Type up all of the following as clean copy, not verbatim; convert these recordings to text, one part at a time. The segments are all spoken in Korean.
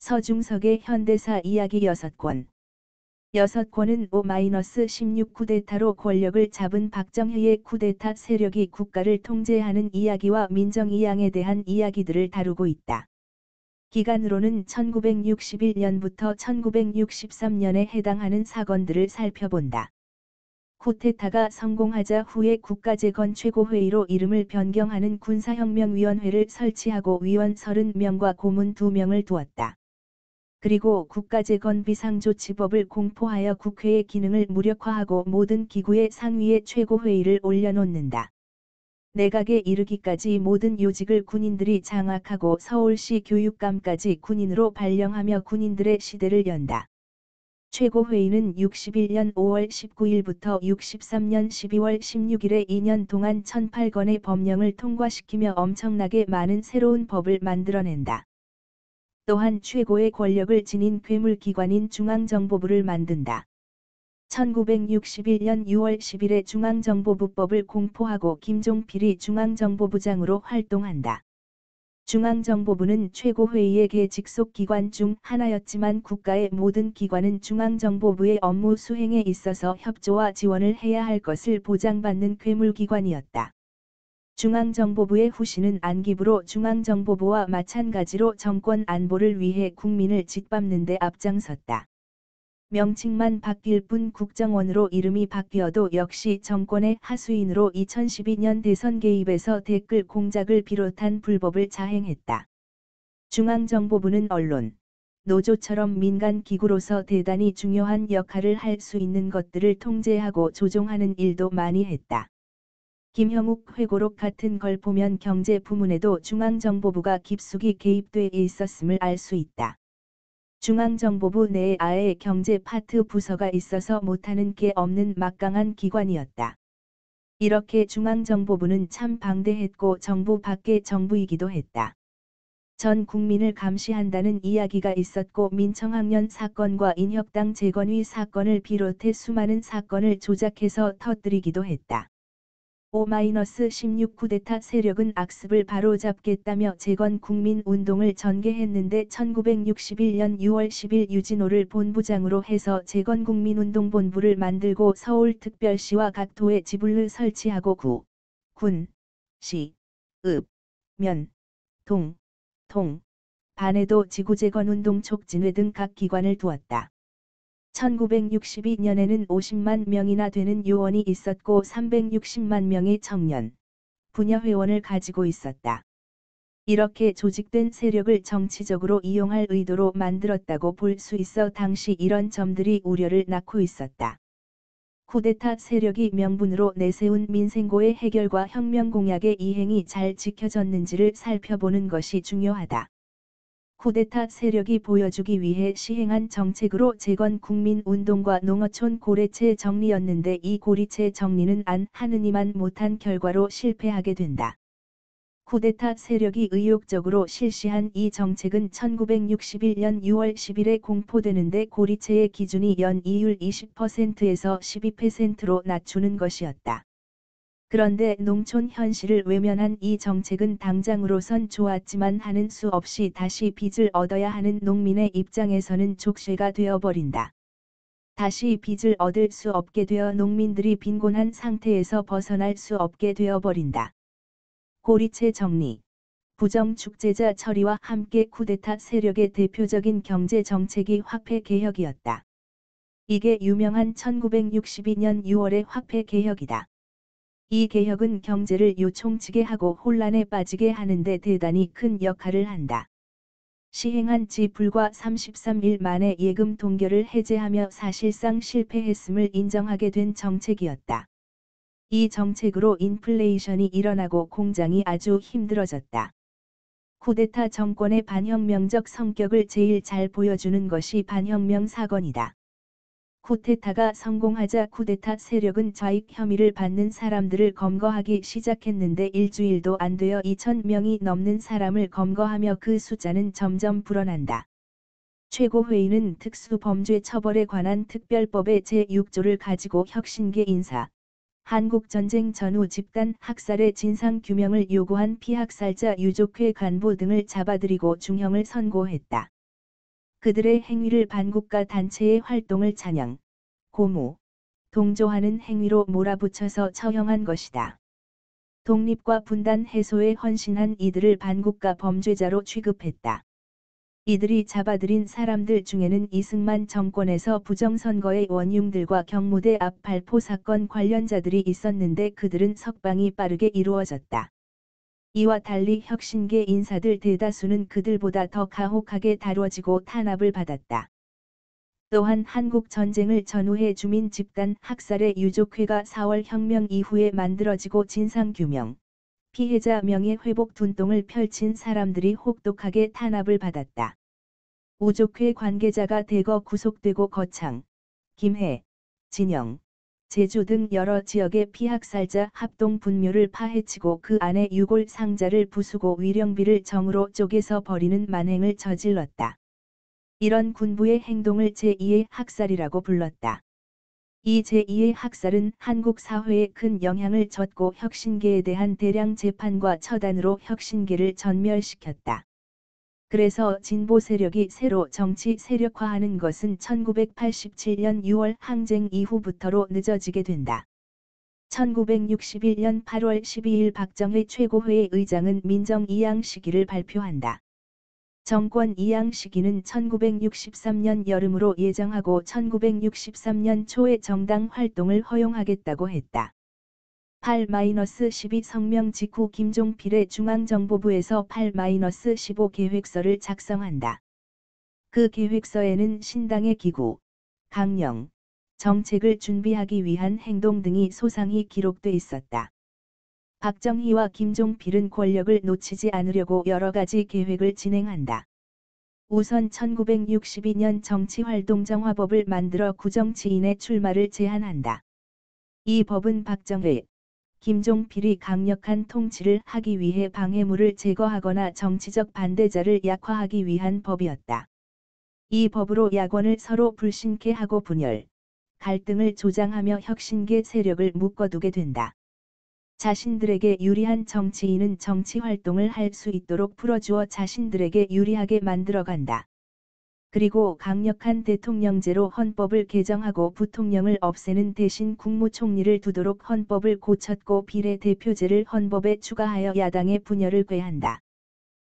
서중석의 현대사 이야기 6권. 6권은 5-16 쿠데타로 권력을 잡은 박정희의 쿠데타 세력이 국가를 통제하는 이야기와 민정이양에 대한 이야기들을 다루고 있다. 기간으로는 1961년부터 1963년에 해당하는 사건들을 살펴본다. 쿠데타가 성공하자 후에 국가재건 최고회의로 이름을 변경하는 군사혁명위원회를 설치하고 위원 30명과 고문 2명을 두었다. 그리고 국가재건 비상조치법을 공포하여 국회의 기능을 무력화하고 모든 기구의 상위에 최고회의를 올려놓는다. 내각에 이르기까지 모든 요직을 군인들이 장악하고 서울시 교육감까지 군인으로 발령하며 군인들의 시대를 연다. 최고회의는 61년 5월 19일부터 63년 12월 16일에 2년 동안 1008건의 법령을 통과시키며 엄청나게 많은 새로운 법을 만들어낸다. 또한 최고의 권력을 지닌 괴물기관인 중앙정보부를 만든다. 1961년 6월 10일에 중앙정보부법을 공포하고 김종필이 중앙정보부장으로 활동한다. 중앙정보부는 최고회의의 계직속 기관 중 하나였지만 국가의 모든 기관은 중앙정보부의 업무 수행에 있어서 협조와 지원을 해야 할 것을 보장받는 괴물기관이었다. 중앙정보부의 후신은 안기부로 중앙정보부와 마찬가지로 정권 안보를 위해 국민을 짓밟는 데 앞장섰다. 명칭만 바뀔 뿐 국정원으로 이름이 바뀌어도 역시 정권의 하수인으로 2012년 대선 개입에서 댓글 공작을 비롯한 불법을 자행했다. 중앙정보부는 언론, 노조처럼 민간 기구로서 대단히 중요한 역할을 할 수 있는 것들을 통제하고 조종하는 일도 많이 했다. 김형욱 회고록 같은 걸 보면 경제 부문에도 중앙정보부가 깊숙이 개입돼 있었음을 알 수 있다. 중앙정보부 내에 아예 경제 파트 부서가 있어서 못하는 게 없는 막강한 기관이었다. 이렇게 중앙정보부는 참 방대했고 정부 밖의 정부이기도 했다. 전 국민을 감시한다는 이야기가 있었고 민청학년 사건과 인혁당 재건위 사건을 비롯해 수많은 사건을 조작해서 터뜨리기도 했다. 5-16 쿠데타 세력은 악습을 바로잡겠다며 재건 국민운동을 전개했는데 1961년 6월 10일 유진호를 본부장으로 해서 재건국민운동본부를 만들고 서울특별시와 각 도에 지부를 설치하고 구, 군, 시, 읍, 면, 동, 반에도 지구재건운동 촉진회 등 각 기관을 두었다. 1962년에는 50만 명이나 되는 요원이 있었고 360만 명의 청년, 부녀 회원을 가지고 있었다. 이렇게 조직된 세력을 정치적으로 이용할 의도로 만들었다고 볼 수 있어 당시 이런 점들이 우려를 낳고 있었다. 쿠데타 세력이 명분으로 내세운 민생고의 해결과 혁명공약의 이행이 잘 지켜졌는지를 살펴보는 것이 중요하다. 쿠데타 세력이 보여주기 위해 시행한 정책으로 재건 국민운동과 농어촌 고리체 정리였는데 이 고리체 정리는 안 하느니만 못한 결과로 실패하게 된다. 쿠데타 세력이 의욕적으로 실시한 이 정책은 1961년 6월 10일에 공포되는데 고리체의 기준이 연이율 20%에서 12%로 낮추는 것이었다. 그런데 농촌 현실을 외면한 이 정책은 당장으로선 좋았지만 하는 수 없이 다시 빚을 얻어야 하는 농민의 입장에서는 족쇄가 되어버린다. 다시 빚을 얻을 수 없게 되어 농민들이 빈곤한 상태에서 벗어날 수 없게 되어버린다. 고리체 정리, 부정축제자 처리와 함께 쿠데타 세력의 대표적인 경제 정책이 화폐개혁이었다. 이게 유명한 1962년 6월의 화폐개혁이다. 이 개혁은 경제를 요총치게 하고 혼란에 빠지게 하는데 대단히 큰 역할을 한다. 시행한 지 불과 33일 만에 예금 동결을 해제하며 사실상 실패했음을 인정하게 된 정책이었다. 이 정책으로 인플레이션이 일어나고 공장이 아주 힘들어졌다. 쿠데타 정권의 반혁명적 성격을 제일 잘 보여주는 것이 반혁명 사건이다. 쿠데타가 성공하자 쿠데타 세력은 좌익 혐의를 받는 사람들을 검거하기 시작했는데 일주일도 안 되어 2,000명이 넘는 사람을 검거하며 그 숫자는 점점 불어난다. 최고회의는 특수범죄 처벌에 관한 특별법의 제6조를 가지고 혁신계 인사, 한국전쟁 전후 집단 학살의 진상규명을 요구한 피학살자 유족회 간부 등을 잡아들이고 중형을 선고했다. 그들의 행위를 반국가 단체의 활동을 찬양, 고무, 동조하는 행위로 몰아붙여서 처형한 것이다. 독립과 분단 해소에 헌신한 이들을 반국가 범죄자로 취급했다. 이들이 잡아들인 사람들 중에는 이승만 정권에서 부정선거의 원흉들과 경무대 앞 발포 사건 관련자들이 있었는데 그들은 석방이 빠르게 이루어졌다. 이와 달리 혁신계 인사들 대다수는 그들보다 더 가혹하게 다뤄지고 탄압을 받았다. 또한 한국 전쟁을 전후해 주민 집단 학살의 유족회가 4월 혁명 이후에 만들어지고 진상규명, 피해자 명예회복 운동을 펼친 사람들이 혹독하게 탄압을 받았다. 우족회 관계자가 대거 구속되고 거창, 김해, 진영, 제주 등 여러 지역의 피학살자 합동 분묘를 파헤치고 그 안에 유골 상자를 부수고 위령비를 정으로 쪼개서 버리는 만행을 저질렀다. 이런 군부의 행동을 제2의 학살이라고 불렀다. 이 제2의 학살은 한국 사회에 큰 영향을 줬고 혁신계에 대한 대량 재판과 처단으로 혁신계를 전멸시켰다. 그래서 진보 세력이 새로 정치 세력화하는 것은 1987년 6월 항쟁 이후부터로 늦어지게 된다. 1961년 8월 12일 박정희 최고회의 의장은 민정 이양 시기를 발표한다. 정권 이양 시기는 1963년 여름으로 예정하고 1963년 초에 정당 활동을 허용하겠다고 했다. 8-12 성명 직후 김종필의 중앙정보부에서 8-15 계획서를 작성한다. 그 계획서에는 신당의 기구, 강령, 정책을 준비하기 위한 행동 등이 소상히 기록돼 있었다. 박정희와 김종필은 권력을 놓치지 않으려고 여러 가지 계획을 진행한다. 우선 1962년 정치활동정화법을 만들어 구정치인의 출마를 제한한다. 이 법은 박정희, 김종필이 강력한 통치를 하기 위해 방해물을 제거하거나 정치적 반대자를 약화하기 위한 법이었다. 이 법으로 야권을 서로 불신케 하고 분열, 갈등을 조장하며 혁신계 세력을 묶어두게 된다. 자신들에게 유리한 정치인은 정치활동을 할 수 있도록 풀어주어 자신들에게 유리하게 만들어간다. 그리고 강력한 대통령제로 헌법을 개정하고 부통령을 없애는 대신 국무총리를 두도록 헌법을 고쳤고 비례대표제를 헌법에 추가하여 야당의 분열을 꾀한다.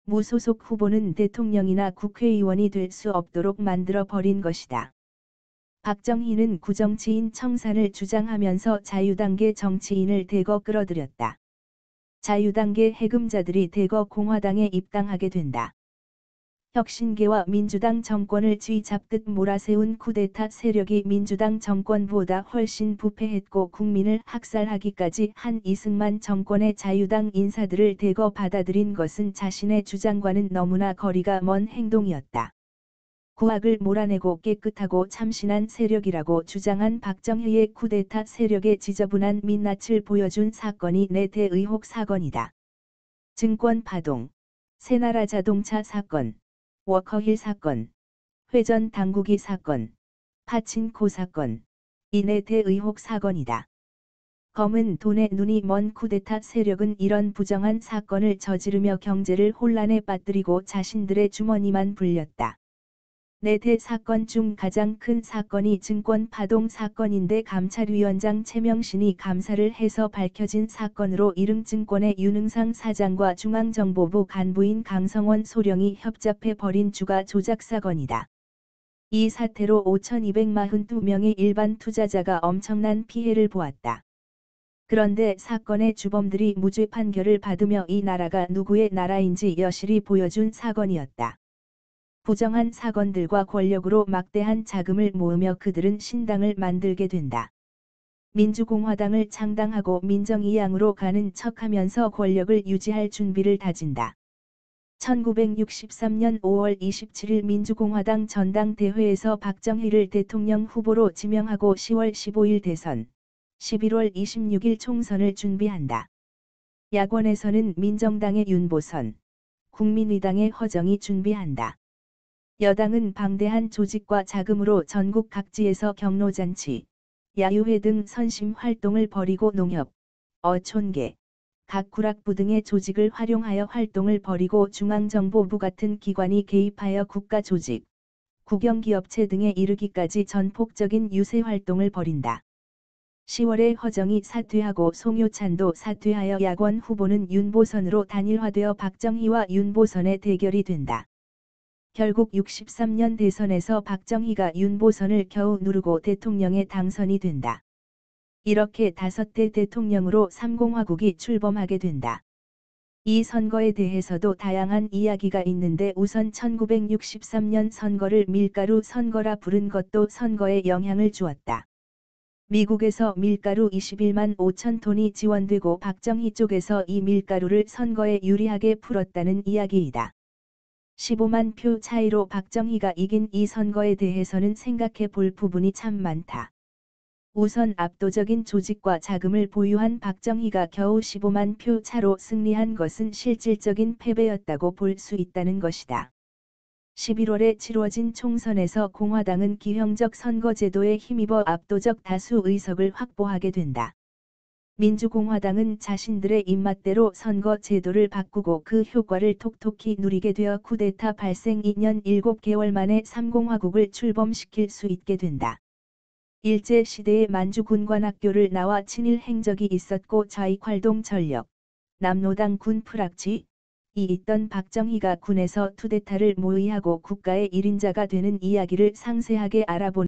무소속 후보는 대통령이나 국회의원이 될 수 없도록 만들어 버린 것이다. 박정희는 구정치인 청산을 주장하면서 자유당계 정치인을 대거 끌어들였다. 자유당계 해금자들이 대거 공화당에 입당하게 된다. 혁신계와 민주당 정권을 쥐잡듯 몰아세운 쿠데타 세력이 민주당 정권보다 훨씬 부패했고 국민을 학살하기까지 한 이승만 정권의 자유당 인사들을 대거 받아들인 것은 자신의 주장과는 너무나 거리가 먼 행동이었다. 구악을 몰아내고 깨끗하고 참신한 세력이라고 주장한 박정희의 쿠데타 세력의 지저분한 민낯을 보여준 사건이 내대 의혹 사건이다. 증권 파동, 새나라 자동차 사건, 워커힐 사건, 회전 당국이 사건, 파친코 사건, 이 내대 의혹 사건이다. 검은 돈에 눈이 먼 쿠데타 세력은 이런 부정한 사건을 저지르며 경제를 혼란에 빠뜨리고 자신들의 주머니만 불렸다. 내대 사건 중 가장 큰 사건이 증권 파동 사건인데 감찰위원장 최명신이 감사를 해서 밝혀진 사건으로 이릉증권의 윤응상 사장과 중앙정보부 간부인 강성원 소령이 협잡해 벌인 주가 조작 사건이다. 이 사태로 5,242명의 일반 투자자가 엄청난 피해를 보았다. 그런데 사건의 주범들이 무죄 판결을 받으며 이 나라가 누구의 나라인지 여실히 보여준 사건이었다. 부정한 사건들과 권력으로 막대한 자금을 모으며 그들은 신당을 만들게 된다. 민주공화당을 창당하고 민정이양으로 가는 척하면서 권력을 유지할 준비를 다진다. 1963년 5월 27일 민주공화당 전당대회에서 박정희를 대통령 후보로 지명하고 10월 15일 대선, 11월 26일 총선을 준비한다. 야권에서는 민정당의 윤보선, 국민의당의 허정이 준비한다. 여당은 방대한 조직과 자금으로 전국 각지에서 경로잔치, 야유회 등 선심 활동을 벌이고 농협, 어촌계, 각구락부 등의 조직을 활용하여 활동을 벌이고 중앙정보부 같은 기관이 개입하여 국가조직, 국영기업체 등에 이르기까지 전폭적인 유세 활동을 벌인다. 10월에 허정이 사퇴하고 송효찬도 사퇴하여 야권 후보는 윤보선으로 단일화되어 박정희와 윤보선의 대결이 된다. 결국 63년 대선에서 박정희가 윤보선을 겨우 누르고 대통령에 당선이 된다. 이렇게 5대 대통령으로 3공화국이 출범하게 된다. 이 선거에 대해서도 다양한 이야기가 있는데 우선 1963년 선거를 밀가루 선거라 부른 것도 선거에 영향을 주었다. 미국에서 밀가루 21만 5천 톤이 지원되고 박정희 쪽에서 이 밀가루를 선거에 유리하게 풀었다는 이야기이다. 15만 표 차이로 박정희가 이긴 이 선거에 대해서는 생각해 볼 부분이 참 많다. 우선 압도적인 조직과 자금을 보유한 박정희가 겨우 15만 표 차로 승리한 것은 실질적인 패배였다고 볼 수 있다는 것이다. 11월에 치러진 총선에서 공화당은 기형적 선거제도에 힘입어 압도적 다수 의석을 확보하게 된다. 민주공화당은 자신들의 입맛대로 선거 제도를 바꾸고 그 효과를 톡톡히 누리게 되어 쿠데타 발생 2년 7개월 만에 3공화국을 출범시킬 수 있게 된다. 일제시대에 만주군관학교를 나와 친일 행적이 있었고 좌익활동 전력, 남노당 군 프락치, 이 있던 박정희가 군에서 투데타를 모의하고 국가의 1인자가 되는 이야기를 상세하게 알아보는